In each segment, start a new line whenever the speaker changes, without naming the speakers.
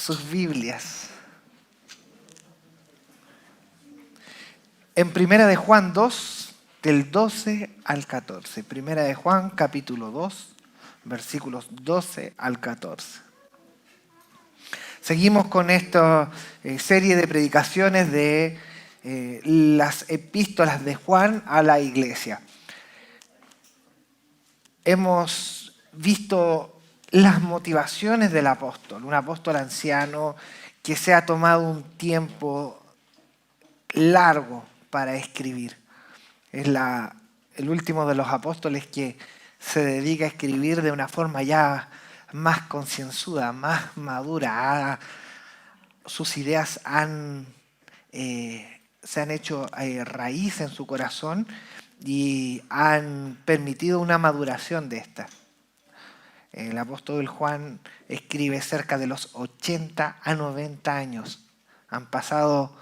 sus Biblias en Primera de Juan 2, del 12 al 14. Primera de Juan, capítulo 2, versículos 12 al 14. Seguimos con esta serie de predicaciones de las epístolas de Juan a la iglesia. Hemos visto las motivaciones del apóstol, un apóstol anciano que se ha tomado un tiempo largo para escribir. Es el último de los apóstoles que se dedica a escribir de una forma ya más concienzuda, más madura. Sus ideas se han hecho raíz en su corazón y han permitido una maduración de esta. El apóstol Juan escribe cerca de los 80 a 90 años. Han pasado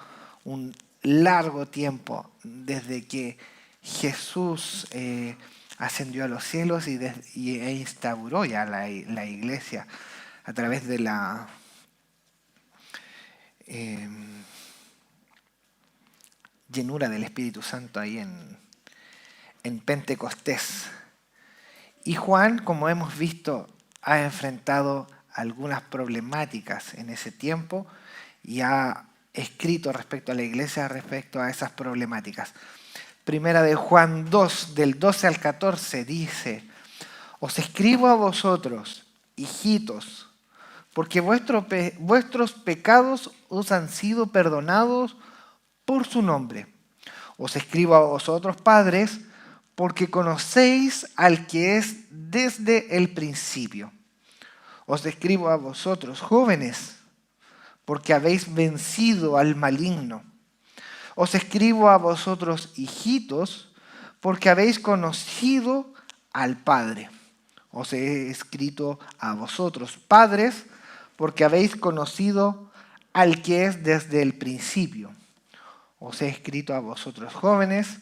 un largo tiempo desde que Jesús ascendió a los cielos e instauró ya la iglesia a través de la llenura del Espíritu Santo ahí en Pentecostés. Y Juan, como hemos visto, ha enfrentado algunas problemáticas en ese tiempo y ha escrito respecto a la iglesia, respecto a esas problemáticas. Primera de Juan 2, del 12 al 14, dice: os escribo a vosotros, hijitos, porque vuestros pecados os han sido perdonados por su nombre. Os escribo a vosotros, padres, porque conocéis al que es desde el principio. Os escribo a vosotros, jóvenes, porque habéis vencido al maligno. Os escribo a vosotros, hijitos, porque habéis conocido al Padre. Os he escrito a vosotros, padres, porque habéis conocido al que es desde el principio. Os he escrito a vosotros, jóvenes,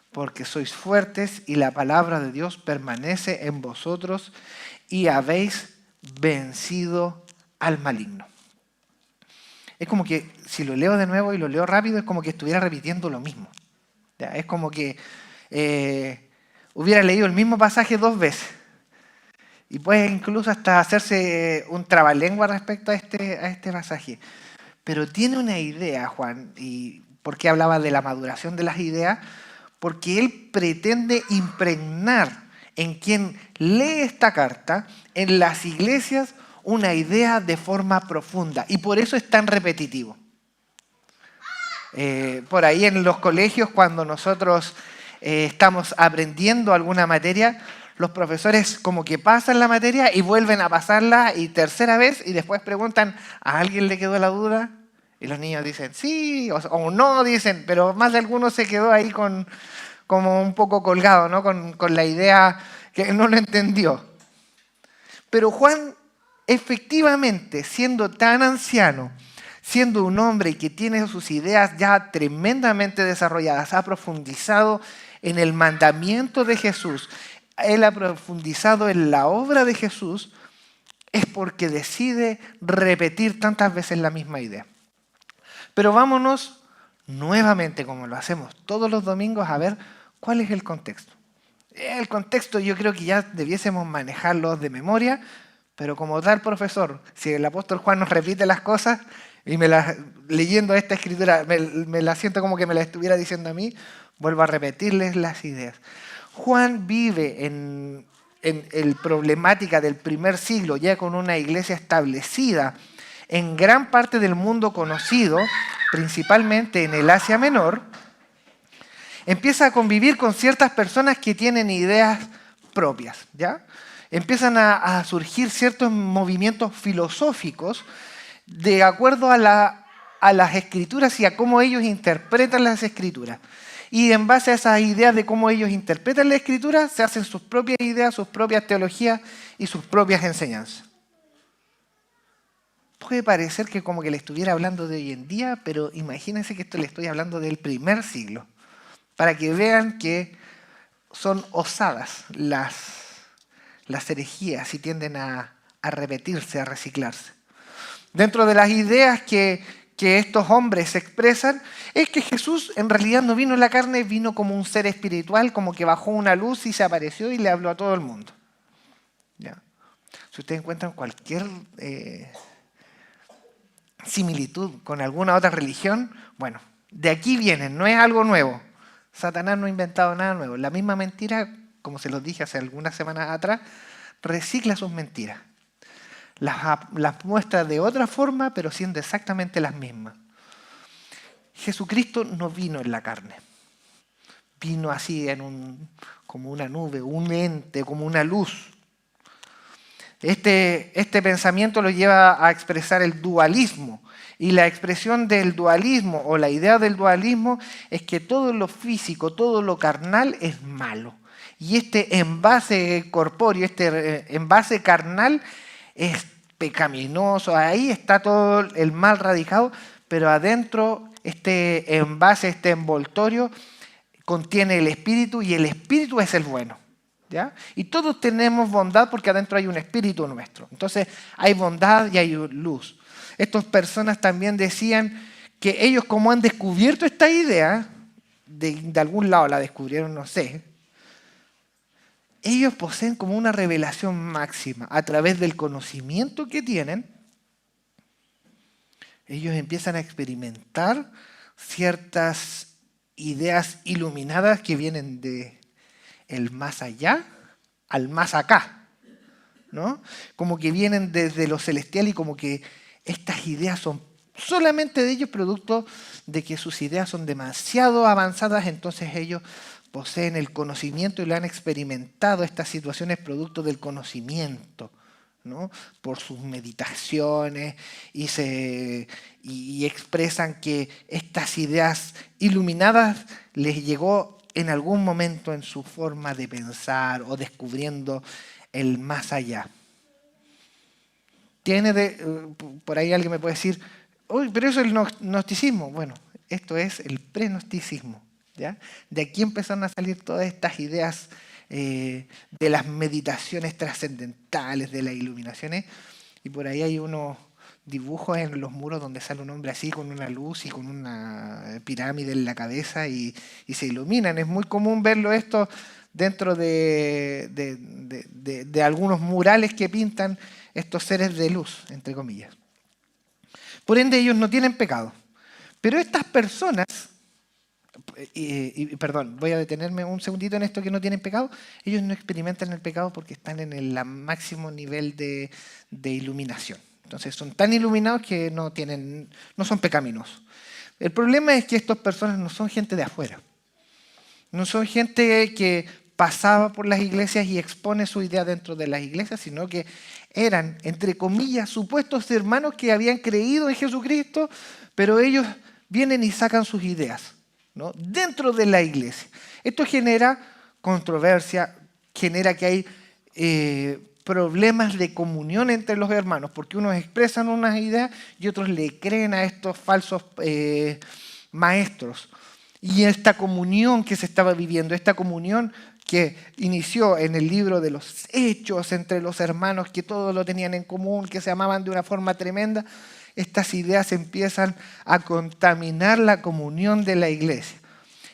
porque sois fuertes y la palabra de Dios permanece en vosotros y habéis vencido al maligno. Es como que, si lo leo de nuevo y lo leo rápido, es como que estuviera repitiendo lo mismo. ¿Ya? Es como que hubiera leído el mismo pasaje 2 veces. Y puede incluso hasta hacerse un trabalengua respecto a este pasaje. Pero tiene una idea, Juan, y ¿por qué hablaba de la maduración de las ideas? Porque él pretende impregnar en quien lee esta carta, en las iglesias, una idea de forma profunda. Y por eso es tan repetitivo. Por ahí en los colegios, cuando nosotros estamos aprendiendo alguna materia, los profesores como que pasan la materia y vuelven a pasarla y tercera vez y después preguntan: ¿a alguien le quedó la duda? Y los niños dicen sí o no, dicen, pero más de alguno se quedó ahí como un poco colgado, ¿no? Con la idea que no lo entendió. Pero Juan, efectivamente, siendo tan anciano, siendo un hombre que tiene sus ideas ya tremendamente desarrolladas, ha profundizado en el mandamiento de Jesús, él ha profundizado en la obra de Jesús, es porque decide repetir tantas veces la misma idea. Pero vámonos nuevamente, como lo hacemos todos los domingos, a ver cuál es el contexto. El contexto yo creo que ya debiésemos manejarlo de memoria, pero como tal profesor, si el apóstol Juan nos repite las cosas y leyendo esta escritura me la siento como que me la estuviera diciendo a mí, vuelvo a repetirles las ideas. Juan vive en la problemática del primer siglo, ya con una iglesia establecida en gran parte del mundo conocido, principalmente en el Asia Menor. Empieza a convivir con ciertas personas que tienen ideas propias, ¿ya? Empiezan a surgir ciertos movimientos filosóficos de acuerdo a las escrituras y a cómo ellos interpretan las escrituras. Y en base a esas ideas de cómo ellos interpretan la escritura, se hacen sus propias ideas, sus propias teologías y sus propias enseñanzas. Puede parecer que como que le estuviera hablando de hoy en día, pero imagínense que esto le estoy hablando del primer siglo, para que vean que son osadas las herejías y tienden a repetirse, a reciclarse. Dentro de las ideas que estos hombres expresan, es que Jesús en realidad no vino en la carne, vino como un ser espiritual, como que bajó una luz y se apareció y le habló a todo el mundo. ¿Ya? Si ustedes encuentran cualquier similitud con alguna otra religión, bueno, de aquí vienen, no es algo nuevo. Satanás no ha inventado nada nuevo. La misma mentira, como se los dije hace algunas semanas atrás, recicla sus mentiras. Las muestra de otra forma, pero siendo exactamente las mismas. Jesucristo no vino en la carne. Vino así como una nube, un ente, como una luz. Este pensamiento lo lleva a expresar el dualismo. Y la expresión del dualismo o la idea del dualismo es que todo lo físico, todo lo carnal es malo. Y este envase corpóreo, este envase carnal es pecaminoso. Ahí está todo el mal radicado, pero adentro este envase, este envoltorio, contiene el espíritu y el espíritu es el bueno. ¿Ya? Y todos tenemos bondad porque adentro hay un espíritu nuestro. Entonces hay bondad y hay luz. Estas personas también decían que ellos, como han descubierto esta idea, de algún lado la descubrieron, no sé, ellos poseen como una revelación máxima a través del conocimiento que tienen. Ellos empiezan a experimentar ciertas ideas iluminadas que vienen de el más allá al más acá, ¿no? Como que vienen desde lo celestial y como que estas ideas son solamente de ellos producto de que sus ideas son demasiado avanzadas, entonces ellos poseen el conocimiento y lo han experimentado estas situaciones producto del conocimiento, ¿no? Por sus meditaciones y expresan que estas ideas iluminadas les llegó en algún momento en su forma de pensar o descubriendo el más allá. Por ahí alguien me puede decir, uy, pero eso es el gnosticismo. Bueno, esto es el pre-gnosticismo, ¿ya? De aquí empezaron a salir todas estas ideas de las meditaciones trascendentales, de las iluminaciones, y por ahí hay unos dibujos en los muros donde sale un hombre así con una luz y con una pirámide en la cabeza y se iluminan. Es muy común verlo esto dentro de algunos murales que pintan estos seres de luz, entre comillas. Por ende, ellos no tienen pecado. Pero estas personas, perdón, voy a detenerme un segundito en esto que no tienen pecado, ellos no experimentan el pecado porque están en el máximo nivel de iluminación. Entonces son tan iluminados que no son pecaminosos. El problema es que estas personas no son gente de afuera. No son gente que pasaba por las iglesias y expone su idea dentro de las iglesias, sino que eran, entre comillas, supuestos hermanos que habían creído en Jesucristo, pero ellos vienen y sacan sus ideas, ¿no? Dentro de la iglesia. Esto genera controversia, genera que hay problemas de comunión entre los hermanos, porque unos expresan unas ideas y otros le creen a estos falsos maestros. Y esta comunión que se estaba viviendo, esta comunión que inició en el libro de los Hechos entre los hermanos que todos lo tenían en común, que se amaban de una forma tremenda, estas ideas empiezan a contaminar la comunión de la iglesia.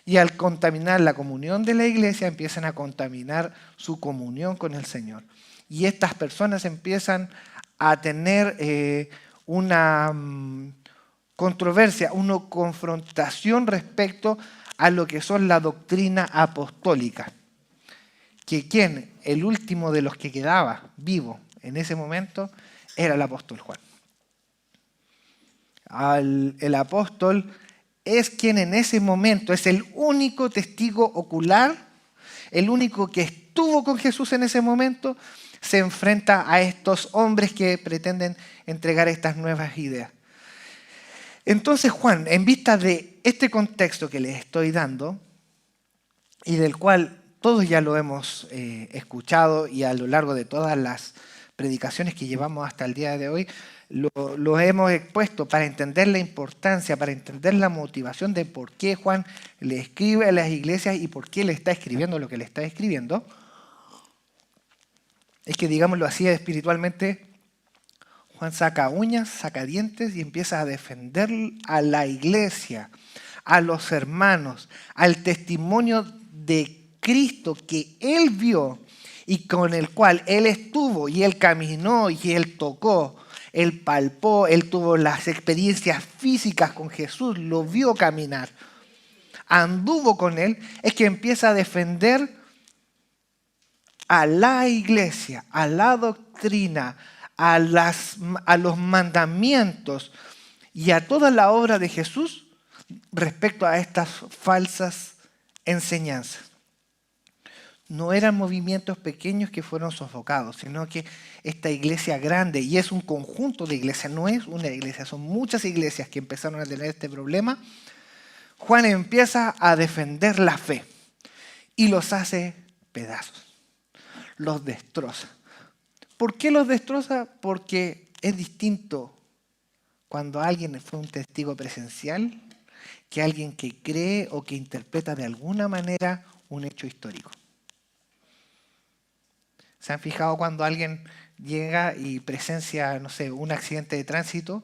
Y al contaminar la comunión de la iglesia, empiezan a contaminar su comunión con el Señor. Y estas personas empiezan a tener una controversia, una confrontación respecto a lo que son la doctrina apostólica. Que el último de los que quedaba vivo en ese momento era el apóstol Juan. El apóstol es quien en ese momento es el único testigo ocular, el único que estuvo con Jesús en ese momento, se enfrenta a estos hombres que pretenden entregar estas nuevas ideas. Entonces Juan, en vista de este contexto que les estoy dando y del cual todos ya lo hemos escuchado y a lo largo de todas las predicaciones que llevamos hasta el día de hoy, lo hemos expuesto para entender la importancia, para entender la motivación de por qué Juan le escribe a las iglesias y por qué le está escribiendo lo que le está escribiendo. Es que, digámoslo así espiritualmente, Juan saca uñas, saca dientes y empieza a defender a la iglesia, a los hermanos, al testimonio de Cristo que él vio y con el cual él estuvo y él caminó y él tocó, él palpó, él tuvo las experiencias físicas con Jesús, lo vio caminar, anduvo con él, es que empieza a defender a la iglesia, a la doctrina, a los mandamientos y a toda la obra de Jesús respecto a estas falsas enseñanzas. No eran movimientos pequeños que fueron sofocados, sino que esta iglesia grande, y es un conjunto de iglesias, no es una iglesia, son muchas iglesias que empezaron a tener este problema. Juan empieza a defender la fe y los hace pedazos, los destroza. ¿Por qué los destroza? Porque es distinto cuando alguien fue un testigo presencial que alguien que cree o que interpreta de alguna manera un hecho histórico. ¿Se han fijado cuando alguien llega y presencia, no sé, un accidente de tránsito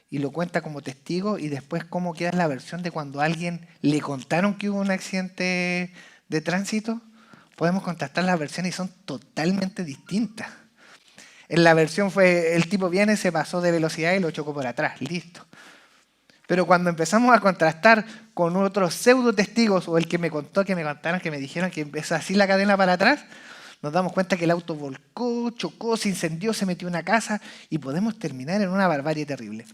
y lo cuenta como testigo y después cómo queda la versión de cuando a alguien le contaron que hubo un accidente de tránsito? Podemos contrastar las versiones y son totalmente distintas. En la versión fue, el tipo viene, se pasó de velocidad y lo chocó por atrás, listo. Pero cuando empezamos a contrastar con otros pseudo testigos o el que me contó, que me contaron, que me dijeron que empezó así la cadena para atrás, nos damos cuenta que el auto volcó, chocó, se incendió, se metió en una casa y podemos terminar en una barbarie terrible.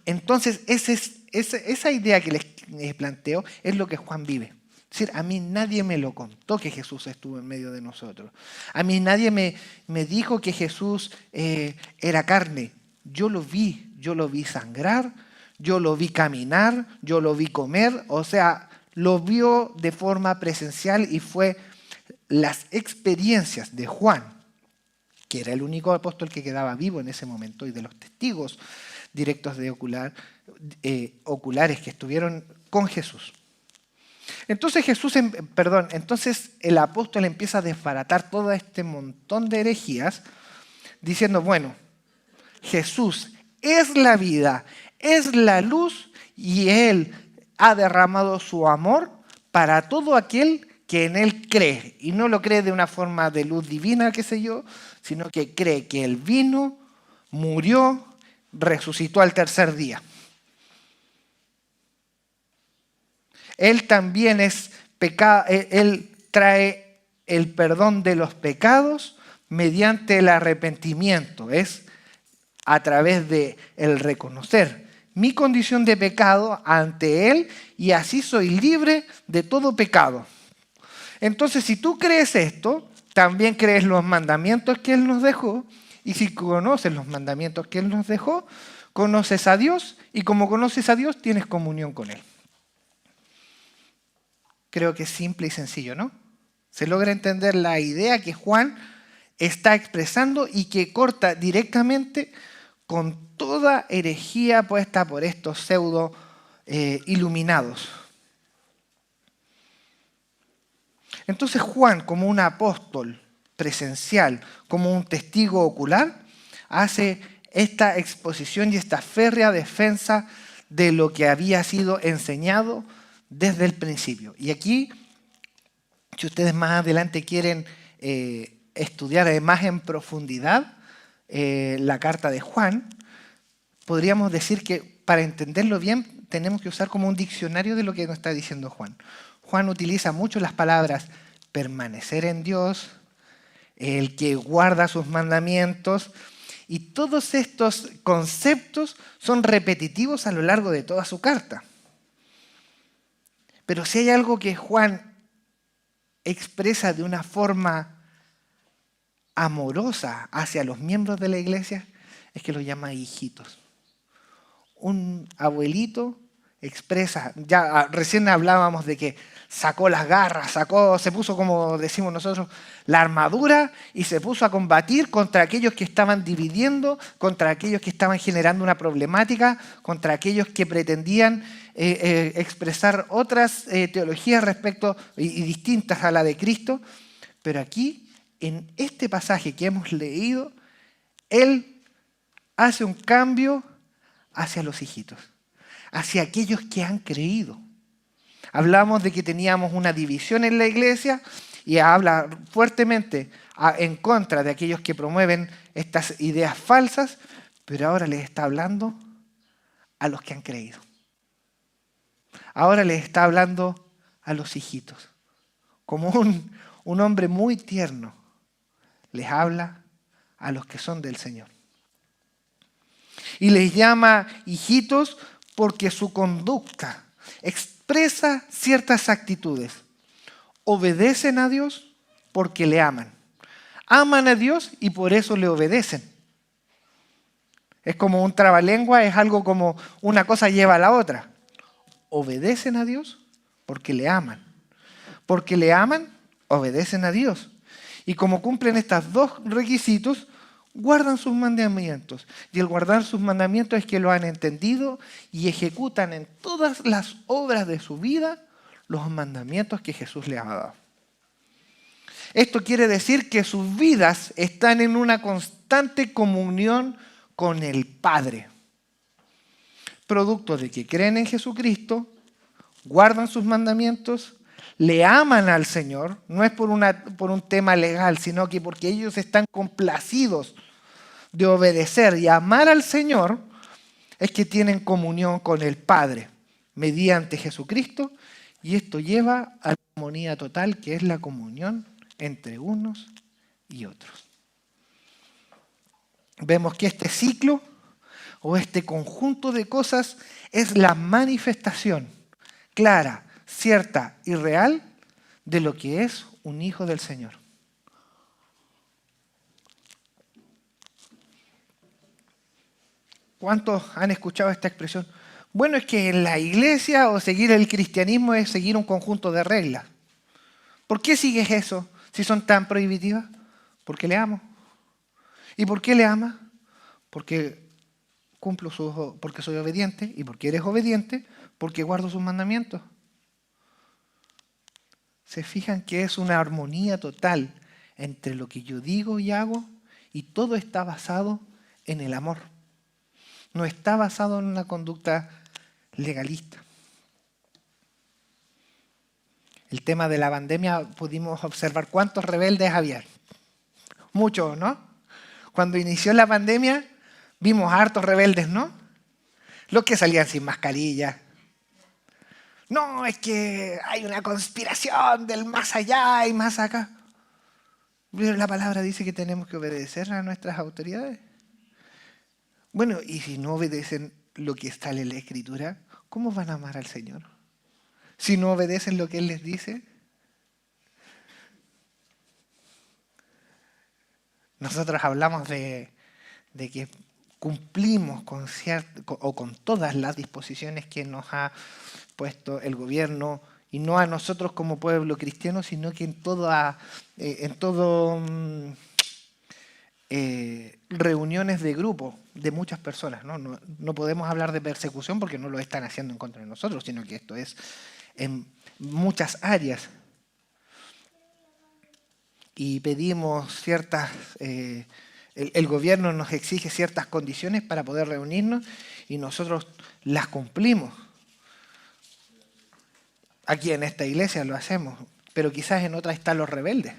Entonces, esa idea que les planteo es lo que Juan vive. Es decir, a mí nadie me lo contó que Jesús estuvo en medio de nosotros. A mí nadie me dijo que Jesús era carne. Yo lo vi sangrar, yo lo vi caminar, yo lo vi comer. O sea, lo vio de forma presencial y fue las experiencias de Juan, que era el único apóstol que quedaba vivo en ese momento y de los testigos directos de oculares que estuvieron con Jesús. Entonces entonces el apóstol empieza a desbaratar todo este montón de herejías diciendo, bueno, Jesús es la vida, es la luz y Él ha derramado su amor para todo aquel que en Él cree. Y no lo cree de una forma de luz divina, qué sé yo, sino que cree que Él vino, murió, resucitó al tercer día. Él también Él trae el perdón de los pecados mediante el arrepentimiento. Es a través de el reconocer mi condición de pecado ante Él y así soy libre de todo pecado. Entonces, si tú crees esto, también crees los mandamientos que Él nos dejó y si conoces los mandamientos que Él nos dejó, conoces a Dios y como conoces a Dios, tienes comunión con Él. Creo que es simple y sencillo, ¿no? Se logra entender la idea que Juan está expresando y que corta directamente con toda herejía puesta por estos pseudo iluminados. Entonces Juan, como un apóstol presencial, como un testigo ocular, hace esta exposición y esta férrea defensa de lo que había sido enseñado desde el principio. Y aquí, si ustedes más adelante quieren estudiar más en profundidad la carta de Juan, podríamos decir que para entenderlo bien tenemos que usar como un diccionario de lo que nos está diciendo Juan. Juan utiliza mucho las palabras permanecer en Dios, el que guarda sus mandamientos, y todos estos conceptos son repetitivos a lo largo de toda su carta. Pero si hay algo que Juan expresa de una forma amorosa hacia los miembros de la iglesia, es que los llama hijitos. Un abuelito expresa, ya recién hablábamos de que sacó las garras, se puso, como decimos nosotros, la armadura y se puso a combatir contra aquellos que estaban dividiendo, contra aquellos que estaban generando una problemática, contra aquellos que pretendían expresar otras teologías respecto y distintas a la de Cristo. Pero aquí, en este pasaje que hemos leído, Él hace un cambio hacia los hijitos, hacia aquellos que han creído. Hablamos de que teníamos una división en la iglesia y habla fuertemente en contra de aquellos que promueven estas ideas falsas, pero ahora les está hablando a los que han creído. Ahora les está hablando a los hijitos. Como un hombre muy tierno les habla a los que son del Señor. Y les llama hijitos porque su conducta expresa ciertas actitudes. Obedecen a Dios porque le aman. Aman a Dios y por eso le obedecen. Es como un trabalengua, es algo como una cosa lleva a la otra. Obedecen a Dios porque le aman. Porque le aman, obedecen a Dios. Y como cumplen estos dos requisitos, guardan sus mandamientos. Y el guardar sus mandamientos es que lo han entendido y ejecutan en todas las obras de su vida los mandamientos que Jesús les ha dado. Esto quiere decir que sus vidas están en una constante comunión con el Padre. Producto de que creen en Jesucristo, guardan sus mandamientos, le aman al Señor, no es por un tema legal, sino que porque ellos están complacidos de obedecer y amar al Señor, es que tienen comunión con el Padre mediante Jesucristo, y esto lleva a la armonía total, que es la comunión entre unos y otros. Vemos que este ciclo o este conjunto de cosas es la manifestación clara, cierta y real de lo que es un hijo del Señor. ¿Cuántos han escuchado esta expresión? Bueno, es que en la iglesia o seguir el cristianismo es seguir un conjunto de reglas. ¿Por qué sigues eso si son tan prohibitivas? Porque le amo. ¿Y por qué le amas? Porque porque soy obediente, y porque eres obediente, porque guardo sus mandamientos. Se fijan que es una armonía total entre lo que yo digo y hago, y todo está basado en el amor. No está basado en una conducta legalista. El tema de la pandemia pudimos observar cuántos rebeldes había. Muchos, ¿no? Cuando inició la pandemia vimos hartos rebeldes, ¿no? Los que salían sin mascarilla. No, es que hay una conspiración del más allá y más acá. Pero la palabra dice que tenemos que obedecer a nuestras autoridades. Bueno, y si no obedecen lo que está en la Escritura, ¿cómo van a amar al Señor? Si no obedecen lo que Él les dice. Nosotros hablamos de que cumplimos con todas las disposiciones que nos ha puesto el gobierno, y no a nosotros como pueblo cristiano, sino que en reuniones de grupo de muchas personas. No podemos hablar de persecución porque no lo están haciendo en contra de nosotros, sino que esto es en muchas áreas. Y pedimos ciertas... el gobierno nos exige ciertas condiciones para poder reunirnos y nosotros las cumplimos. Aquí en esta iglesia lo hacemos, pero quizás en otras están los rebeldes.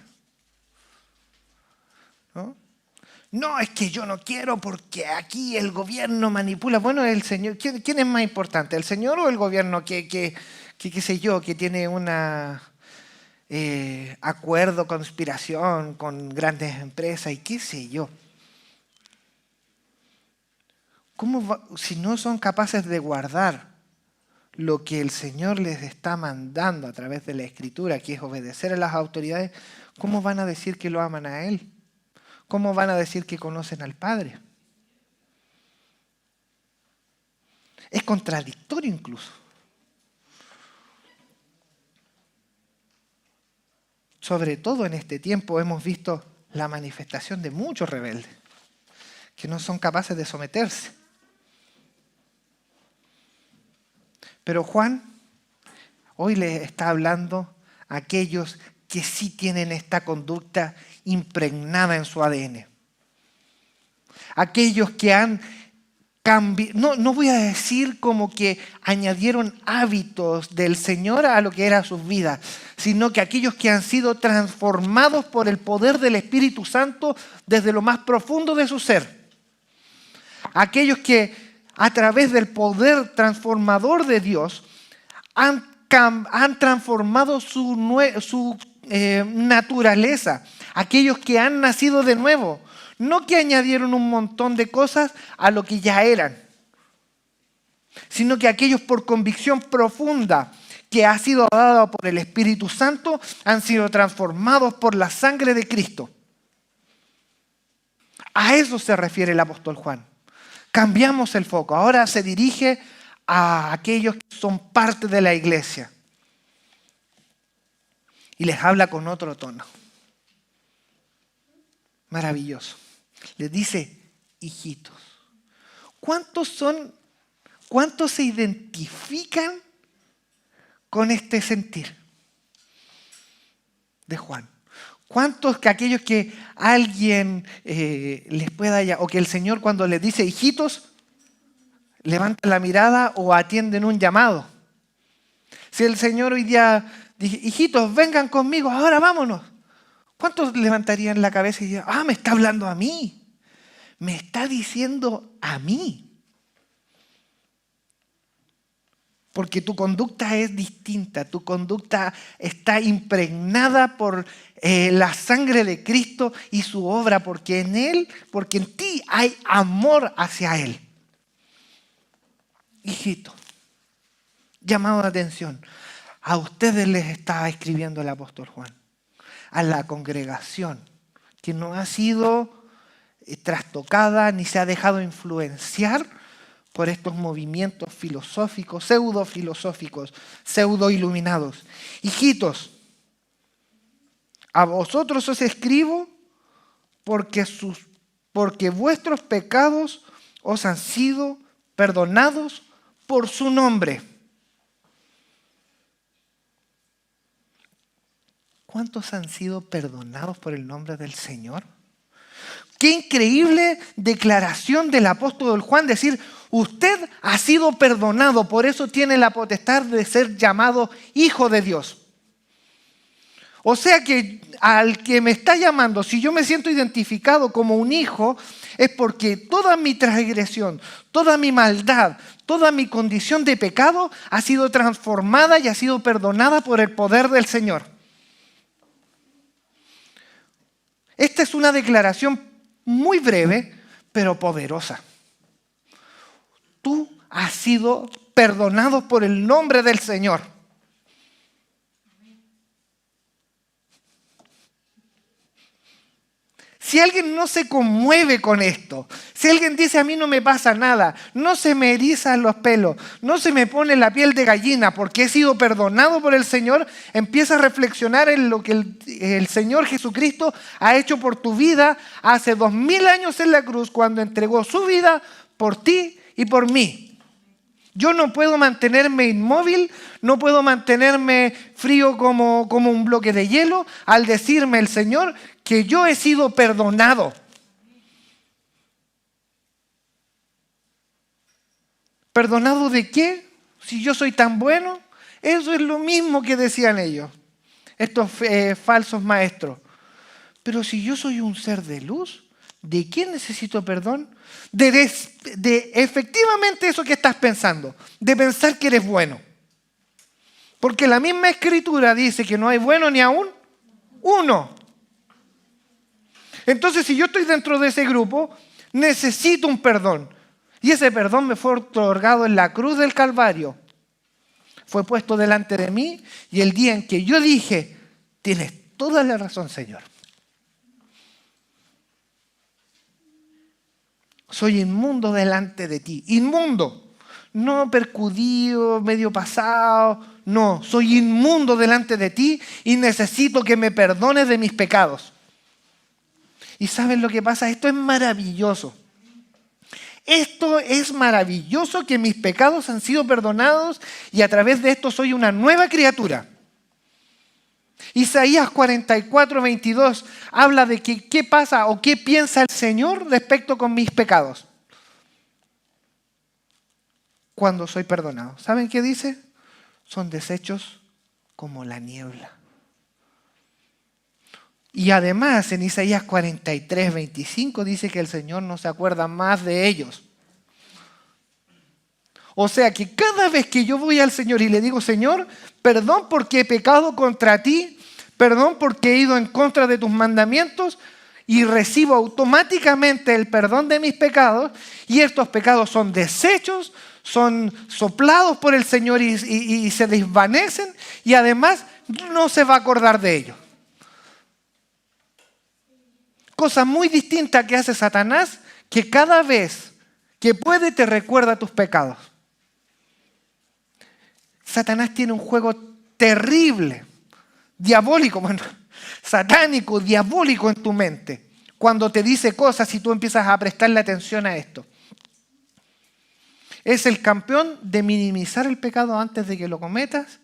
No, es que yo no quiero porque aquí el gobierno manipula. Bueno, el Señor, ¿quién es más importante? ¿El Señor o el gobierno que qué sé yo, que tiene una acuerdo, conspiración con grandes empresas y qué sé yo? Si no son capaces de guardar lo que el Señor les está mandando a través de la Escritura, que es obedecer a las autoridades, ¿cómo van a decir que lo aman a Él? ¿Cómo van a decir que conocen al Padre? Es contradictorio incluso. Sobre todo en este tiempo hemos visto la manifestación de muchos rebeldes que no son capaces de someterse. Pero Juan hoy les está hablando a aquellos que sí tienen esta conducta impregnada en su ADN. aquellos que han cambiado, no voy a decir como que añadieron hábitos del Señor a lo que era sus vidas, sino que aquellos que han sido transformados por el poder del Espíritu Santo desde lo más profundo de su ser. Aquellos que a través del poder transformador de Dios han transformado su naturaleza. Aquellos que han nacido de nuevo. No que añadieron un montón de cosas a lo que ya eran, sino que aquellos por convicción profunda que ha sido dada por el Espíritu Santo han sido transformados por la sangre de Cristo. A eso se refiere el apóstol Juan. Cambiamos el foco. Ahora se dirige a aquellos que son parte de la iglesia. Y les habla con otro tono. Maravilloso. Les dice, hijitos. ¿Cuántos se identifican con este sentir de Juan? ¿Cuántos que aquellos que alguien les pueda, o que el Señor cuando les dice hijitos, levantan la mirada o atienden un llamado? Si el Señor hoy día dice, hijitos, vengan conmigo, ahora vámonos. ¿Cuántos levantarían la cabeza y dirían, me está hablando a mí? Me está diciendo a mí. Porque tu conducta es distinta, tu conducta está impregnada por la sangre de Cristo y su obra, porque en ti hay amor hacia Él. Hijito, llamado de atención, a ustedes les estaba escribiendo el apóstol Juan, a la congregación, que no ha sido trastocada ni se ha dejado influenciar por estos movimientos filosóficos, pseudo-iluminados. Hijitos, a vosotros os escribo porque vuestros pecados os han sido perdonados por su nombre. ¿Cuántos han sido perdonados por el nombre del Señor? Qué increíble declaración del apóstol Juan, decir, usted ha sido perdonado, por eso tiene la potestad de ser llamado hijo de Dios. O sea que al que me está llamando, si yo me siento identificado como un hijo, es porque toda mi transgresión, toda mi maldad, toda mi condición de pecado ha sido transformada y ha sido perdonada por el poder del Señor. Esta es una declaración muy breve, pero poderosa. Tú has sido perdonado por el nombre del Señor. Si alguien no se conmueve con esto, si alguien dice a mí no me pasa nada, no se me erizan los pelos, no se me pone la piel de gallina porque he sido perdonado por el Señor, empieza a reflexionar en lo que el Señor Jesucristo ha hecho por tu vida hace 2000 años en la cruz cuando entregó su vida por ti y por mí. Yo no puedo mantenerme inmóvil, no puedo mantenerme frío como un bloque de hielo al decirme el Señor que yo he sido perdonado. ¿Perdonado de qué? Si yo soy tan bueno. Eso es lo mismo que decían ellos, estos falsos maestros. Pero si yo soy un ser de luz, ¿de qué necesito perdón? De efectivamente eso que estás pensando, de pensar que eres bueno. Porque la misma Escritura dice que no hay bueno ni aún uno. Entonces, si yo estoy dentro de ese grupo, necesito un perdón. Y ese perdón me fue otorgado en la cruz del Calvario. Fue puesto delante de mí y el día en que yo dije, tienes toda la razón, Señor. Soy inmundo delante de ti. Inmundo. No percudido, medio pasado. No, soy inmundo delante de ti y necesito que me perdones de mis pecados. ¿Y saben lo que pasa? Esto es maravilloso. Esto es maravilloso que mis pecados han sido perdonados y a través de esto soy una nueva criatura. Isaías 44:22 habla de que qué pasa o qué piensa el Señor respecto con mis pecados cuando soy perdonado. ¿Saben qué dice? Son deshechos como la niebla. Y además en Isaías 43:25 dice que el Señor no se acuerda más de ellos. O sea que cada vez que yo voy al Señor y le digo, Señor, perdón porque he pecado contra ti, perdón porque he ido en contra de tus mandamientos, y recibo automáticamente el perdón de mis pecados, y estos pecados son deshechos, son soplados por el Señor y se desvanecen, y además no se va a acordar de ellos. Cosa muy distinta que hace Satanás, que cada vez que puede te recuerda tus pecados. Satanás tiene un juego terrible, diabólico, satánico, diabólico en tu mente, cuando te dice cosas y tú empiezas a prestarle atención a esto. Es el campeón de minimizar el pecado antes de que lo cometas,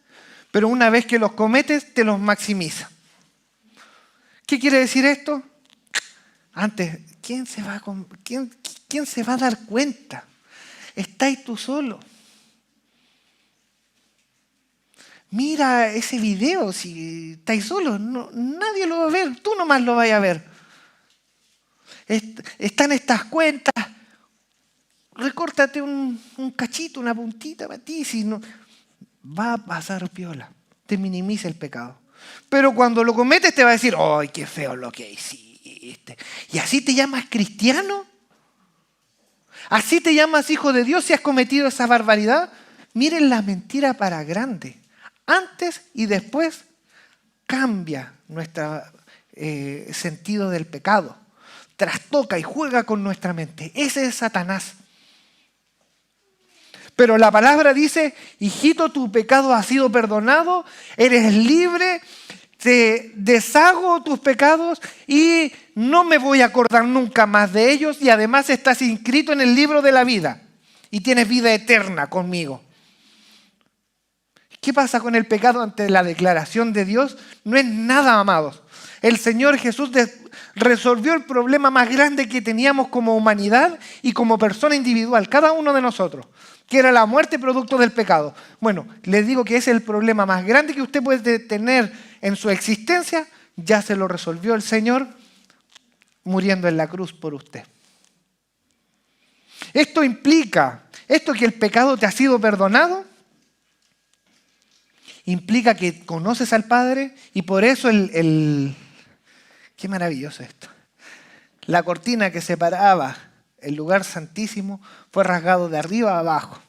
pero una vez que los cometes, te los maximiza. ¿Qué quiere decir esto? Antes, ¿quién se va a dar cuenta? Estáis tú solo. Mira ese video, si estáis solos, nadie lo va a ver, tú nomás lo vas a ver. Están estas cuentas, recórtate un cachito, una puntita para ti, si no, va a pasar piola, te minimiza el pecado. Pero cuando lo cometes te va a decir, ¡ay, qué feo lo que hiciste! ¿Y así te llamas cristiano? ¿Así te llamas hijo de Dios si has cometido esa barbaridad? Miren la mentira para grande. Antes y después cambia nuestro sentido del pecado. Trastoca y juega con nuestra mente. Ese es Satanás. Pero la palabra dice, hijito, tu pecado ha sido perdonado, eres libre, te deshago tus pecados y no me voy a acordar nunca más de ellos, y además estás inscrito en el libro de la vida y tienes vida eterna conmigo. ¿Qué pasa con el pecado ante la declaración de Dios? No es nada, amados. El Señor Jesús resolvió el problema más grande que teníamos como humanidad y como persona individual, cada uno de nosotros, que era la muerte producto del pecado. Bueno, les digo que ese es el problema más grande que usted puede tener en su existencia. Ya se lo resolvió el Señor muriendo en la cruz por usted. Esto que el pecado te ha sido perdonado, implica que conoces al Padre, y por eso qué maravilloso esto. La cortina que separaba el lugar santísimo fue rasgado de arriba a abajo.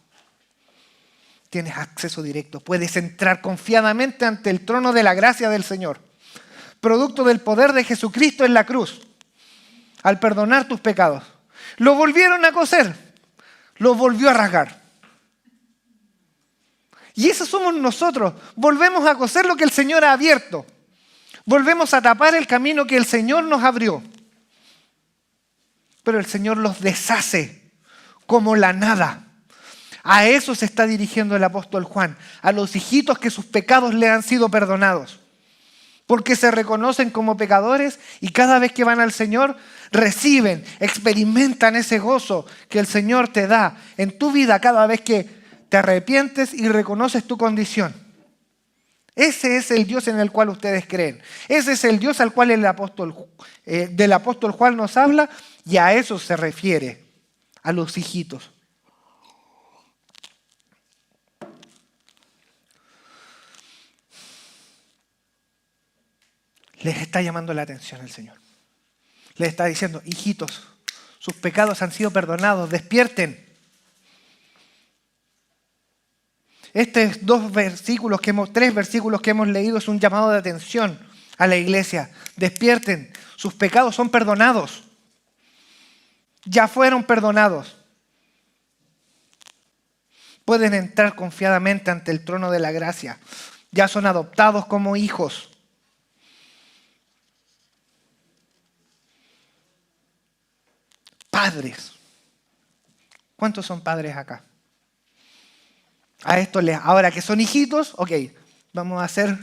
Tienes acceso directo, puedes entrar confiadamente ante el trono de la gracia del Señor, producto del poder de Jesucristo en la cruz, al perdonar tus pecados. Lo volvieron a coser, lo volvió a rasgar. Y eso somos nosotros. Volvemos a coser lo que el Señor ha abierto. Volvemos a tapar el camino que el Señor nos abrió. Pero el Señor los deshace como la nada. A eso se está dirigiendo el apóstol Juan, a los hijitos que sus pecados le han sido perdonados. Porque se reconocen como pecadores y cada vez que van al Señor reciben, experimentan ese gozo que el Señor te da en tu vida cada vez que te arrepientes y reconoces tu condición. Ese es el Dios en el cual ustedes creen. Ese es el Dios al cual del apóstol Juan nos habla, y a eso se refiere, a los hijitos. Les está llamando la atención el Señor. Les está diciendo, hijitos, sus pecados han sido perdonados, despierten. Estos tres versículos que hemos leído es un llamado de atención a la iglesia. Despierten, sus pecados son perdonados. Ya fueron perdonados. Pueden entrar confiadamente ante el trono de la gracia. Ya son adoptados como hijos. Padres. ¿Cuántos son padres acá? Ahora que son hijitos, ok, vamos a hacer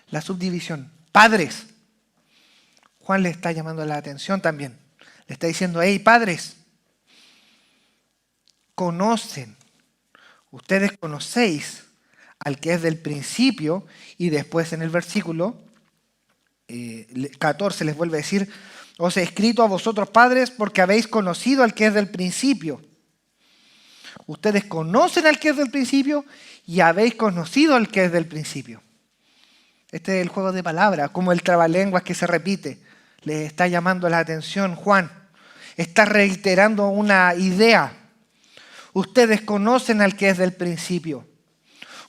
la subdivisión. Padres. Juan le está llamando la atención también. Le está diciendo, hey, padres, conocen, ustedes conocéis al que es del principio, y después en el versículo 14 les vuelve a decir, os he escrito a vosotros padres porque habéis conocido al que es del principio. Ustedes conocen al que es del principio y habéis conocido al que es del principio. Este es el juego de palabras, como el trabalenguas que se repite. Les está llamando la atención Juan. Está reiterando una idea. Ustedes conocen al que es del principio.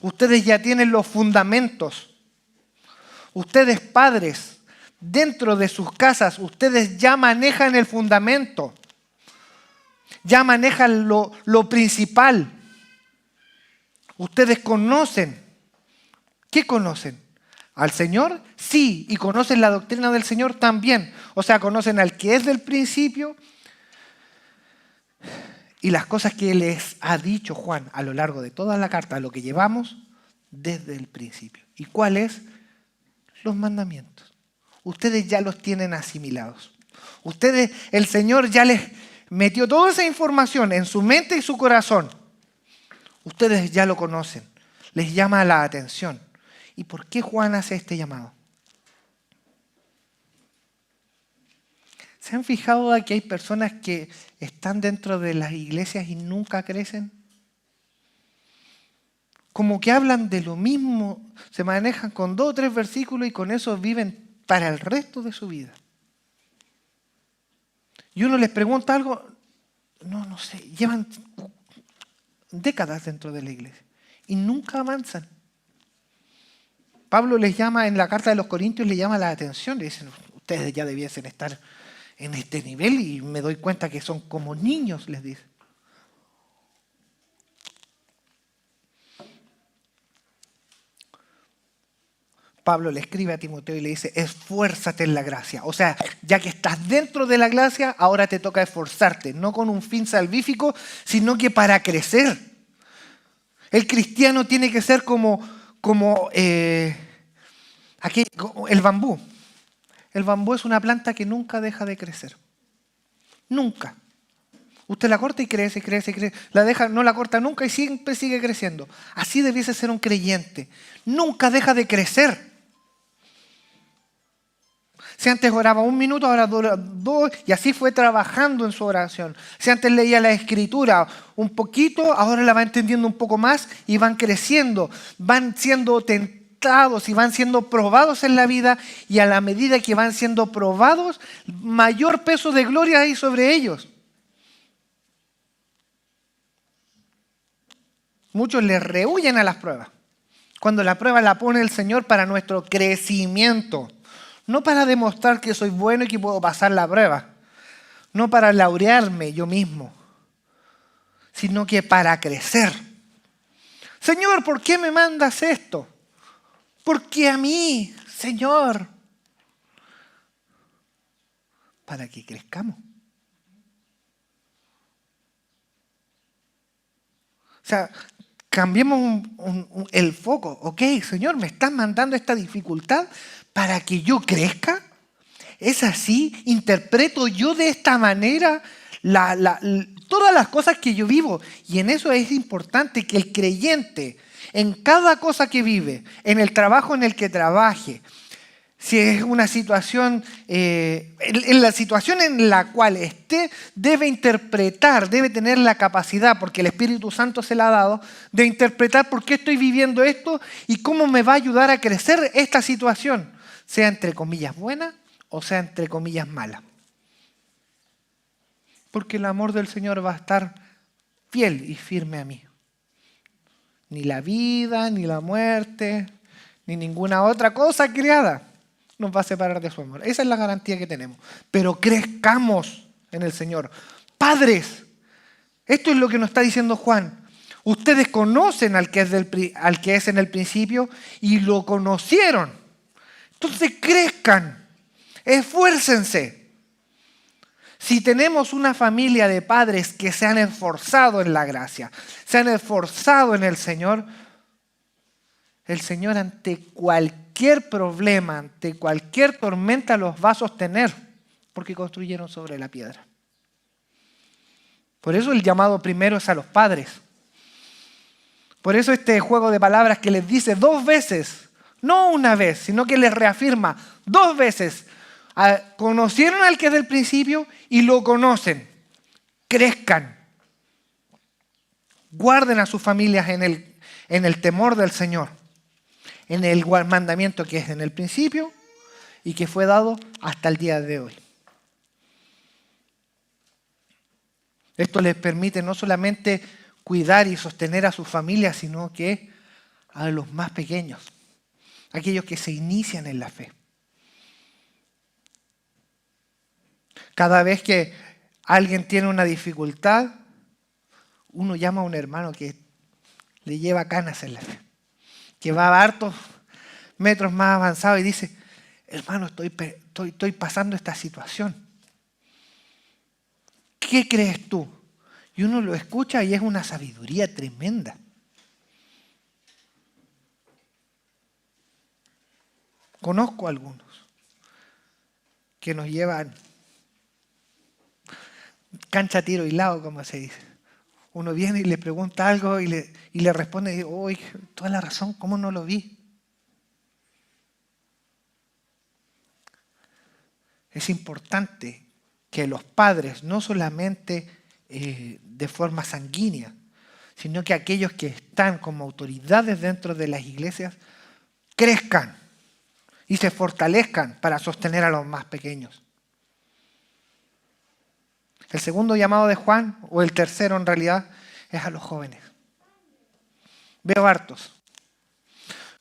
Ustedes ya tienen los fundamentos. Ustedes, padres, dentro de sus casas, ustedes ya manejan el fundamento. Ya manejan lo principal. Ustedes conocen. ¿Qué conocen? ¿Al Señor? Sí. ¿Y conocen la doctrina del Señor? También. O sea, conocen al que es del principio y las cosas que les ha dicho Juan a lo largo de toda la carta, lo que llevamos desde el principio. ¿Y cuáles? Los mandamientos. Ustedes ya los tienen asimilados. Ustedes, el Señor ya les metió toda esa información en su mente y su corazón. Ustedes ya lo conocen. Les llama la atención. ¿Y por qué Juan hace este llamado? ¿Se han fijado que hay personas que están dentro de las iglesias y nunca crecen? Como que hablan de lo mismo, se manejan con 2 o 3 versículos y con eso viven para el resto de su vida. Y uno les pregunta algo, no sé, llevan décadas dentro de la iglesia y nunca avanzan. Pablo les llama, en la carta de los Corintios, les llama la atención, le dicen, ustedes ya debiesen estar en este nivel y me doy cuenta que son como niños, les dice. Pablo le escribe a Timoteo y le dice, esfuérzate en la gracia. O sea, ya que estás dentro de la gracia, ahora te toca esforzarte, no con un fin salvífico, sino que para crecer. El cristiano tiene que ser como el bambú. El bambú es una planta que nunca deja de crecer. Nunca. Usted la corta y crece, crece, crece. La deja, no la corta nunca y siempre sigue creciendo. Así debiese ser un creyente. Nunca deja de crecer. Si antes oraba 1 minuto, ahora dura 2, y así fue trabajando en su oración. Si antes leía la Escritura un poquito, ahora la va entendiendo un poco más y van creciendo, van siendo tentados y van siendo probados en la vida, y a la medida que van siendo probados, mayor peso de gloria hay sobre ellos. Muchos le rehuyen a las pruebas, cuando la prueba la pone el Señor para nuestro crecimiento. No para demostrar que soy bueno y que puedo pasar la prueba. No para laurearme yo mismo. Sino que para crecer. Señor, ¿por qué me mandas esto? ¿Por qué a mí, Señor? Para que crezcamos. O sea, cambiemos el foco. Ok, Señor, me estás mandando esta dificultad para que yo crezca. ¿Es así? ¿Interpreto yo de esta manera todas las cosas que yo vivo? Y en eso es importante que el creyente, en cada cosa que vive, en el trabajo en el que trabaje, si es una situación, en la situación en la cual esté, debe interpretar, debe tener la capacidad, porque el Espíritu Santo se la ha dado, de interpretar por qué estoy viviendo esto y cómo me va a ayudar a crecer esta situación, sea entre comillas buena o sea entre comillas mala. Porque el amor del Señor va a estar fiel y firme a mí. Ni la vida, ni la muerte, ni ninguna otra cosa creada nos va a separar de su amor. Esa es la garantía que tenemos. Pero crezcamos en el Señor. Padres, esto es lo que nos está diciendo Juan. Ustedes conocen al que es en el principio y lo conocieron. Entonces crezcan, esfuércense. Si tenemos una familia de padres que se han esforzado en la gracia, se han esforzado en el Señor ante cualquier cualquier problema, ante cualquier tormenta los va a sostener, porque construyeron sobre la piedra. Por eso el llamado primero es a los padres. Por eso este juego de palabras que les dice 2 veces, no una vez, sino que les reafirma 2 veces. Conocieron al que es del principio y lo conocen. Crezcan. Guarden a sus familias en el temor del Señor. En el mandamiento que es en el principio y que fue dado hasta el día de hoy. Esto les permite no solamente cuidar y sostener a sus familias, sino que a los más pequeños, aquellos que se inician en la fe. Cada vez que alguien tiene una dificultad, uno llama a un hermano que le lleva canas en la fe, que va a hartos metros más avanzado y dice, hermano, estoy pasando esta situación. ¿Qué crees tú? Y uno lo escucha y es una sabiduría tremenda. Conozco a algunos que nos llevan cancha, tiro y lado, como se dice. Uno viene y le pregunta algo y le responde, uy, toda la razón, ¿cómo no lo vi? Es importante que los padres, no solamente de forma sanguínea, sino que aquellos que están como autoridades dentro de las iglesias, crezcan y se fortalezcan para sostener a los más pequeños. El segundo llamado de Juan, o el tercero en realidad, es a los jóvenes. Veo hartos.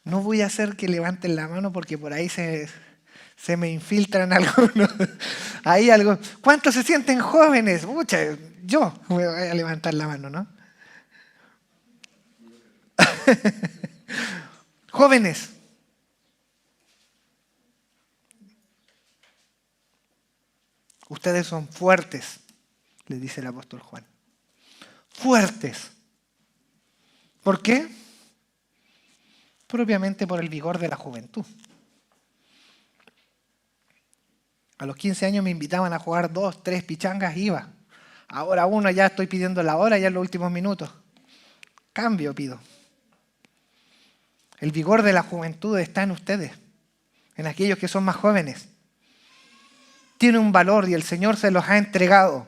No voy a hacer que levanten la mano porque por ahí se me infiltran algunos. Ahí algo. ¿Cuántos se sienten jóvenes? Mucha, yo voy a levantar la mano, ¿no? Jóvenes. Ustedes son fuertes, le dice el apóstol Juan. Fuertes. ¿Por qué? Propiamente por el vigor de la juventud. A los 15 años me invitaban a jugar 2, 3 pichangas, iba. Ahora uno ya estoy pidiendo la hora ya en los últimos minutos. Cambio pido. El vigor de la juventud está en ustedes, en aquellos que son más jóvenes. Tiene un valor y el Señor se los ha entregado.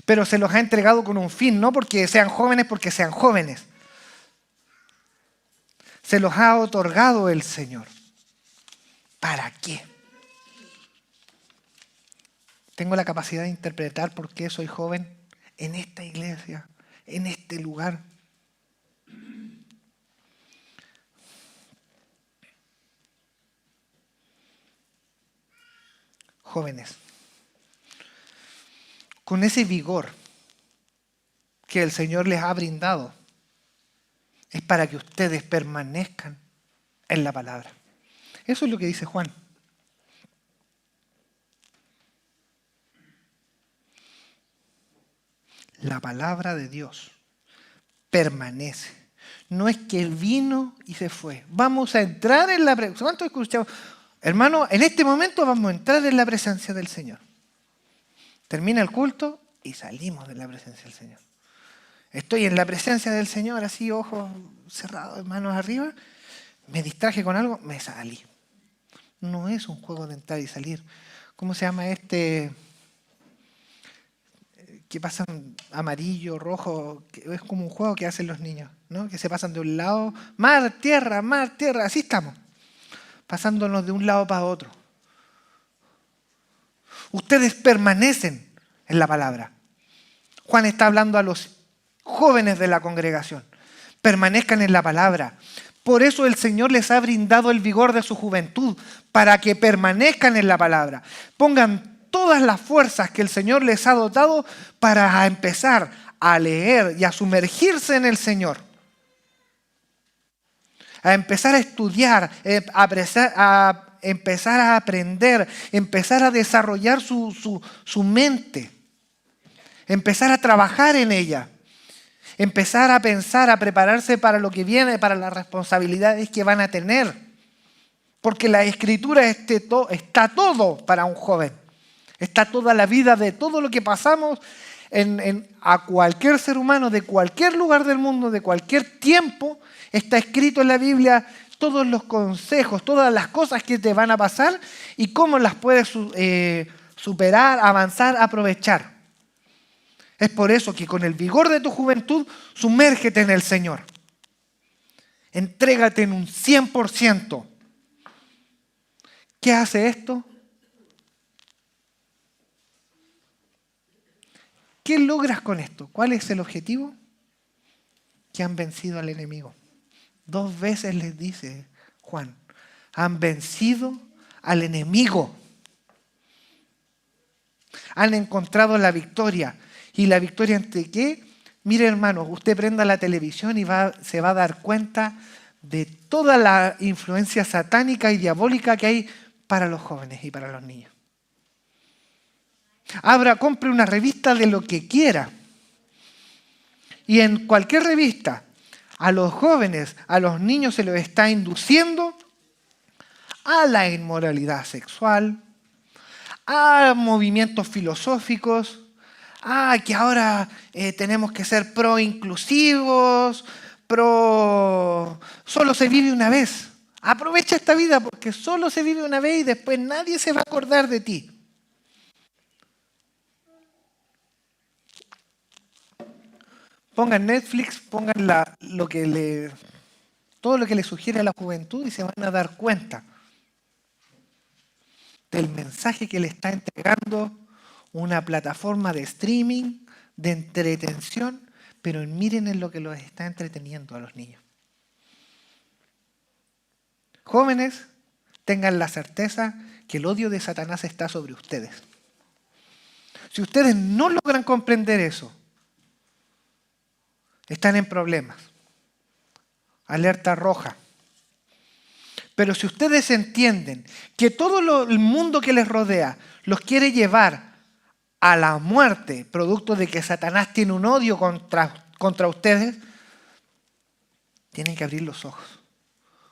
Pero se los ha entregado con un fin, no porque sean jóvenes, porque sean jóvenes. Se los ha otorgado el Señor. ¿Para qué? Tengo la capacidad de interpretar por qué soy joven en esta iglesia, en este lugar. Jóvenes, con ese vigor que el Señor les ha brindado, es para que ustedes permanezcan en la palabra. Eso es lo que dice Juan. La palabra de Dios permanece. No es que Él vino y se fue. Vamos a entrar en la presencia. ¿Cuánto escuchamos? Hermano, en este momento vamos a entrar en la presencia del Señor. Termina el culto y salimos de la presencia del Señor. Estoy en la presencia del Señor, así, ojos cerrados, manos arriba. Me distraje con algo, me salí. No es un juego de entrar y salir. ¿Cómo se llama este? Que pasan amarillo, rojo, que es como un juego que hacen los niños, ¿no? Que se pasan de un lado, mar, tierra, así estamos, pasándonos de un lado para otro. Ustedes permanecen en la palabra. Juan está hablando a los jóvenes de la congregación. Permanezcan en la palabra. Por eso el Señor les ha brindado el vigor de su juventud, para que permanezcan en la palabra. Pongan todas las fuerzas que el Señor les ha dotado para empezar a leer y a sumergirse en el Señor. A empezar a estudiar, a empezar a aprender, empezar a desarrollar su mente, empezar a trabajar en ella, empezar a pensar, a prepararse para lo que viene, para las responsabilidades que van a tener, Porque la Escritura está todo para un joven. Está toda la vida de todo lo que pasamos a cualquier ser humano de cualquier lugar del mundo, de cualquier tiempo. Está escrito en la Biblia todos los consejos, todas las cosas que te van a pasar y cómo las puedes superar, avanzar, aprovechar. Es por eso que con el vigor de tu juventud, sumérgete en el Señor. Entrégate en un 100%. ¿Qué hace esto? ¿Qué logras con esto? ¿Cuál es el objetivo? Que han vencido al enemigo. 2 veces les dice Juan, han vencido al enemigo. Han encontrado la victoria. ¿Y la victoria ante qué? Mire, hermanos, usted prenda la televisión y se va a dar cuenta de toda la influencia satánica y diabólica que hay para los jóvenes y para los niños. Compre una revista de lo que quiera. Y en cualquier revista, a los jóvenes, a los niños se los está induciendo a la inmoralidad sexual, a movimientos filosóficos, que ahora tenemos que ser pro-inclusivos, solo se vive una vez. Aprovecha esta vida porque solo se vive una vez y después nadie se va a acordar de ti. Pongan Netflix, pongan todo lo que le sugiere a la juventud y se van a dar cuenta del mensaje que le está entregando una plataforma de streaming, de entretención, pero miren en lo que los está entreteniendo a los niños. Jóvenes, tengan la certeza que el odio de Satanás está sobre ustedes. Si ustedes no logran comprender eso, están en problemas. Alerta roja. Pero si ustedes entienden que todo el mundo que les rodea los quiere llevar a la muerte, producto de que Satanás tiene un odio contra ustedes, tienen que abrir los ojos.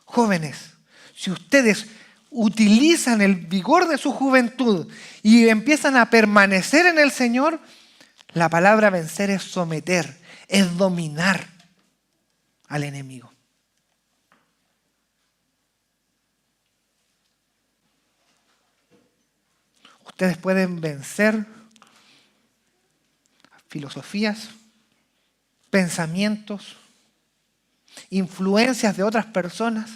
Jóvenes, si ustedes utilizan el vigor de su juventud y empiezan a permanecer en el Señor, la palabra vencer es someter, es dominar al enemigo. Ustedes pueden vencer filosofías, pensamientos, influencias de otras personas,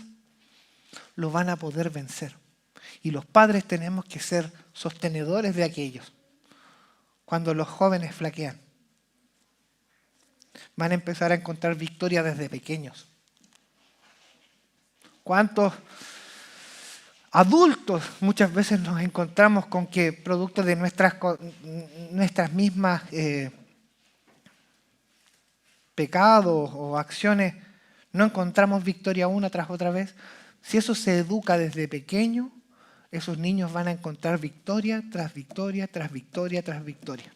lo van a poder vencer. Y los padres tenemos que ser sostenedores de aquellos. Cuando los jóvenes flaquean, van a empezar a encontrar victoria desde pequeños. ¿Cuántos adultos muchas veces nos encontramos con que producto de nuestras mismas pecados o acciones no encontramos victoria una tras otra vez? Si eso se educa desde pequeño, esos niños van a encontrar victoria tras victoria, tras victoria, tras victoria.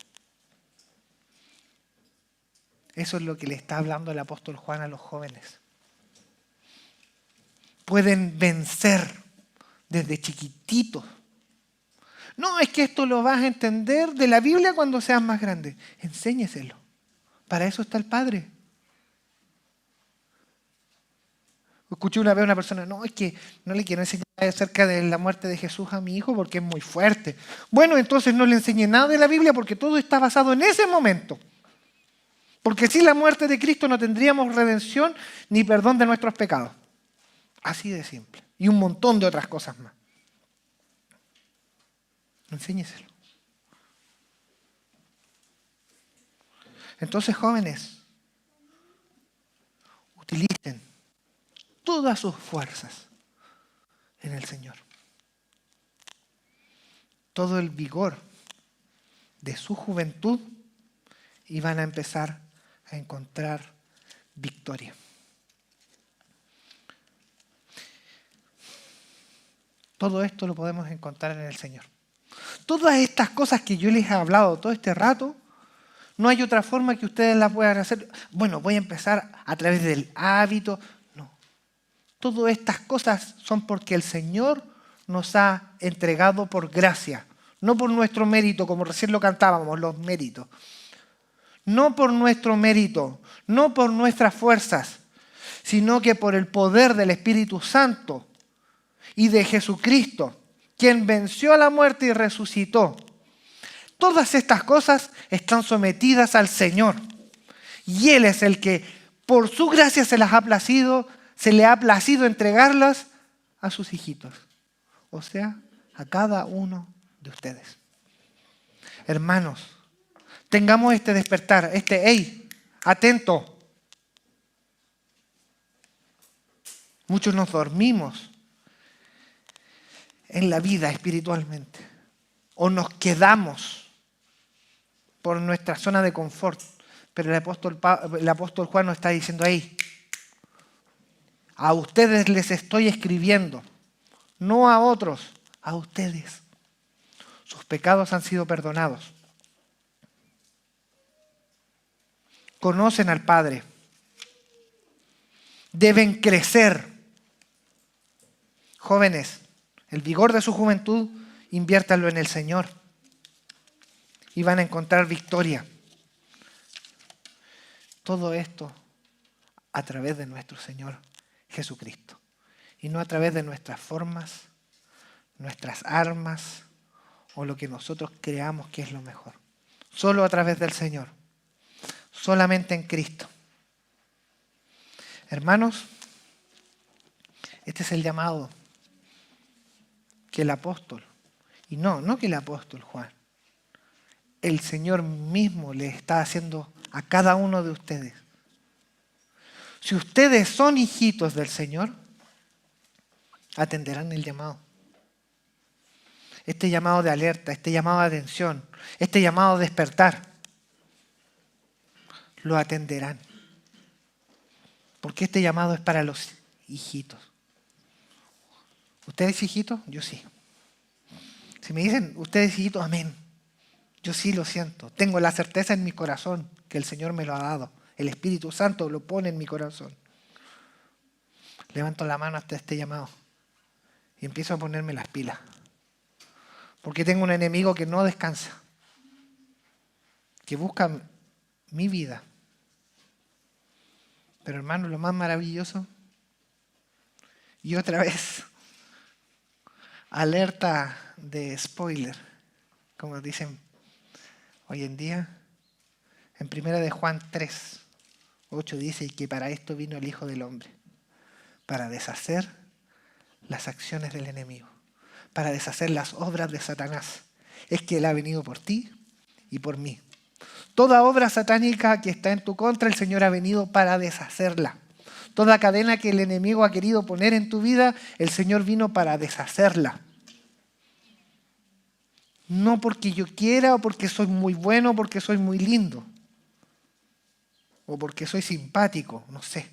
Eso es lo que le está hablando el apóstol Juan a los jóvenes. Pueden vencer desde chiquititos. No, es que esto lo vas a entender de la Biblia cuando seas más grande. Enséñeselo. Para eso está el Padre. Escuché una vez a una persona, no, es que no le quiero enseñar acerca de la muerte de Jesús a mi hijo porque es muy fuerte. Bueno, entonces no le enseñé nada de la Biblia porque todo está basado en ese momento. Porque sin la muerte de Cristo no tendríamos redención ni perdón de nuestros pecados. Así de simple. Y un montón de otras cosas más. Enséñeselo. Entonces, jóvenes, utilicen todas sus fuerzas en el Señor. Todo el vigor de su juventud y van a empezar a encontrar victoria. Todo esto lo podemos encontrar en el Señor. Todas estas cosas que yo les he hablado todo este rato, no hay otra forma que ustedes las puedan hacer. Bueno, voy a empezar a través del hábito. No. Todas estas cosas son porque el Señor nos ha entregado por gracia. No por nuestro mérito, como recién lo cantábamos, los méritos. No por nuestro mérito, no por nuestras fuerzas, sino que por el poder del Espíritu Santo y de Jesucristo, quien venció a la muerte y resucitó. Todas estas cosas están sometidas al Señor. Y Él es el que, por su gracia, se le ha placido entregarlas a sus hijitos. O sea, a cada uno de ustedes. Hermanos, tengamos este despertar, atento. Muchos nos dormimos en la vida espiritualmente. O nos quedamos por nuestra zona de confort. Pero el apóstol Juan nos está diciendo a ustedes les estoy escribiendo, no a otros, a ustedes. Sus pecados han sido perdonados. Conocen al Padre. Deben crecer. Jóvenes, el vigor de su juventud, inviértanlo en el Señor. Y van a encontrar victoria. Todo esto a través de nuestro Señor Jesucristo. Y no a través de nuestras formas, nuestras armas o lo que nosotros creamos que es lo mejor. Solo a través del Señor. Solamente en Cristo. Hermanos, este es el llamado que el apóstol, y no que el apóstol Juan, el Señor mismo le está haciendo a cada uno de ustedes. Si ustedes son hijitos del Señor, atenderán el llamado. Este llamado de alerta, este llamado de atención, este llamado de despertar, lo atenderán. Porque este llamado es para los hijitos. ¿Ustedes hijitos? Yo sí. Si me dicen, ustedes hijitos, amén. Yo sí lo siento. Tengo la certeza en mi corazón que el Señor me lo ha dado. El Espíritu Santo lo pone en mi corazón. Levanto la mano hasta este llamado y empiezo a ponerme las pilas. Porque tengo un enemigo que no descansa, que busca mi vida. Pero hermano, lo más maravilloso, y otra vez, alerta de spoiler, como dicen hoy en día, en 1 de Juan 3:8 dice que para esto vino el Hijo del Hombre, para deshacer las acciones del enemigo, para deshacer las obras de Satanás. Es que Él ha venido por ti y por mí. Toda obra satánica que está en tu contra, el Señor ha venido para deshacerla. Toda cadena que el enemigo ha querido poner en tu vida, el Señor vino para deshacerla. No porque yo quiera o porque soy muy bueno o porque soy muy lindo. O porque soy simpático, no sé.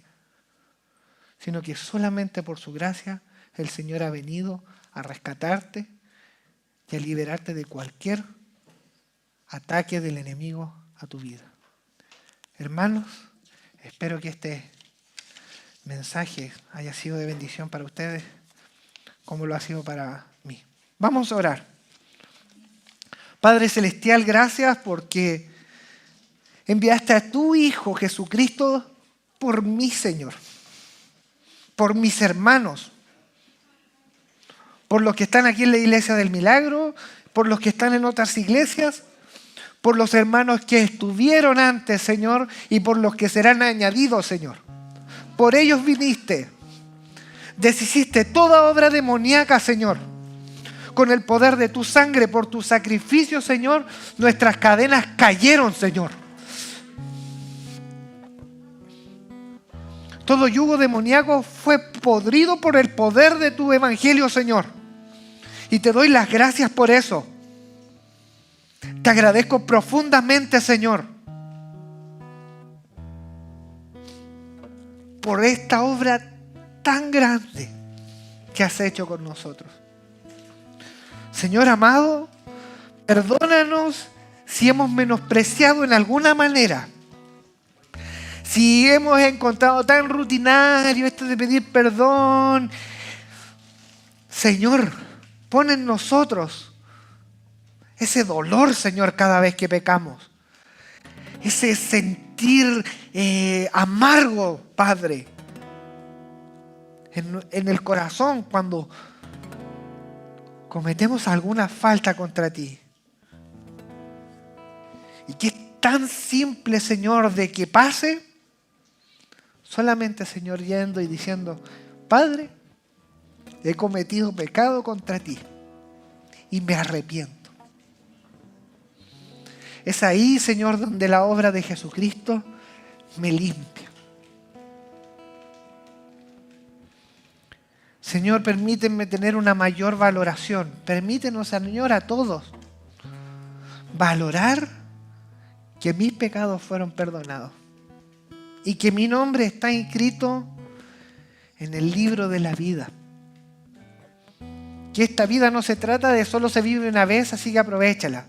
Sino que solamente por su gracia el Señor ha venido a rescatarte y a liberarte de cualquier ataque del enemigo a tu vida. Hermanos, espero que este mensaje haya sido de bendición para ustedes como lo ha sido para mí. Vamos a orar. Padre Celestial, gracias porque enviaste a tu Hijo Jesucristo por mí, Señor, por mis hermanos, por los que están aquí en la Iglesia del Milagro, por los que están en otras iglesias, por los hermanos que estuvieron antes, Señor, y por los que serán añadidos, Señor. Por ellos viniste, deshiciste toda obra demoníaca, Señor. Con el poder de tu sangre, por tu sacrificio, Señor, nuestras cadenas cayeron, Señor. Todo yugo demoníaco fue podrido por el poder de tu evangelio, Señor. Y te doy las gracias por eso. Te agradezco profundamente, Señor, por esta obra tan grande que has hecho con nosotros. Señor amado, perdónanos si hemos menospreciado en alguna manera, si Si hemos encontrado tan rutinario esto de pedir perdón, Señor, pon en nosotros ese dolor, Señor, cada vez que pecamos. Ese sentir amargo, Padre, en el corazón cuando cometemos alguna falta contra ti. Y que es tan simple, Señor, de que pase, solamente, Señor, yendo y diciendo: Padre, he cometido pecado contra ti y me arrepiento. Es ahí, Señor, donde la obra de Jesucristo me limpia. Señor, permíteme tener una mayor valoración. Permítenos, Señor, a todos valorar que mis pecados fueron perdonados y que mi nombre está inscrito en el libro de la vida. Que esta vida no se trata de solo se vive una vez, así que aprovéchala,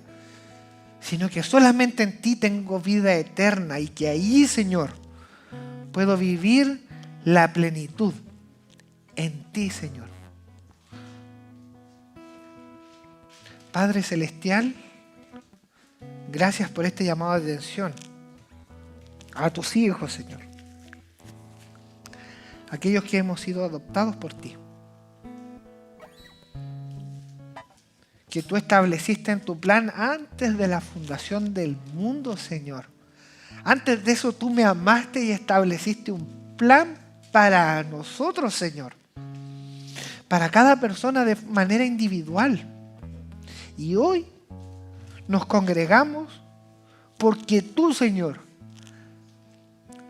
sino que solamente en ti tengo vida eterna y que ahí, Señor, puedo vivir la plenitud en ti, Señor. Padre Celestial, gracias por este llamado de atención a tus hijos, Señor. Aquellos que hemos sido adoptados por ti. Que tú estableciste en tu plan antes de la fundación del mundo, Señor. Antes de eso tú me amaste y estableciste un plan para nosotros, Señor. Para cada persona de manera individual. Y hoy nos congregamos porque tú, Señor,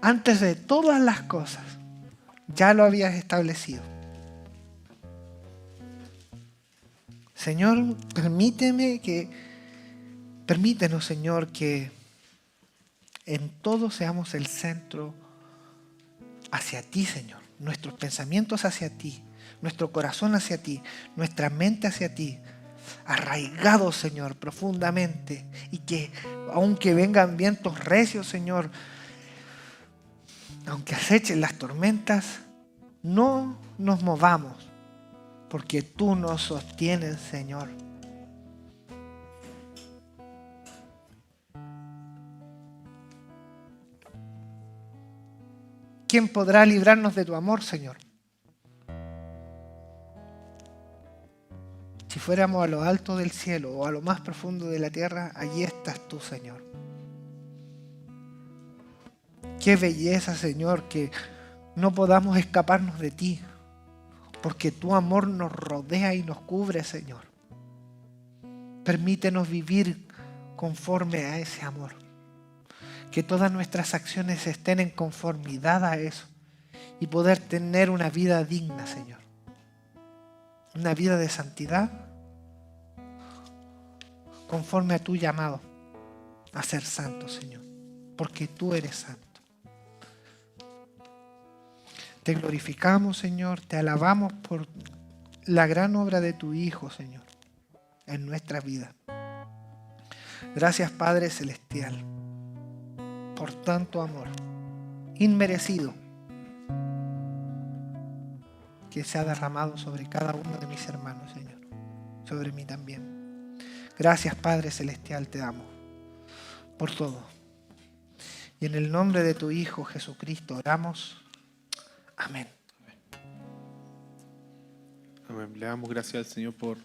antes de todas las cosas, ya lo habías establecido. Señor, permítenos, Señor, que en todo seamos el centro hacia ti, Señor. Nuestros pensamientos hacia ti, nuestro corazón hacia ti, nuestra mente hacia ti, arraigados, Señor, profundamente. Y que aunque vengan vientos recios, Señor, aunque acechen las tormentas, no nos movamos. Porque tú nos sostienes, Señor. ¿Quién podrá librarnos de tu amor, Señor? Si fuéramos a lo alto del cielo o a lo más profundo de la tierra, allí estás tú, Señor. Qué belleza, Señor, que no podamos escaparnos de ti. Porque tu amor nos rodea y nos cubre, Señor. Permítenos vivir conforme a ese amor. Que todas nuestras acciones estén en conformidad a eso. Y poder tener una vida digna, Señor. Una vida de santidad. Conforme a tu llamado a ser santo, Señor. Porque tú eres santo. Te glorificamos, Señor, te alabamos por la gran obra de tu Hijo, Señor, en nuestra vida. Gracias, Padre Celestial, por tanto amor inmerecido que se ha derramado sobre cada uno de mis hermanos, Señor, sobre mí también. Gracias, Padre Celestial, te amo por todo. Y en el nombre de tu Hijo Jesucristo oramos. Amén.
Amén. Le damos gracias al Señor por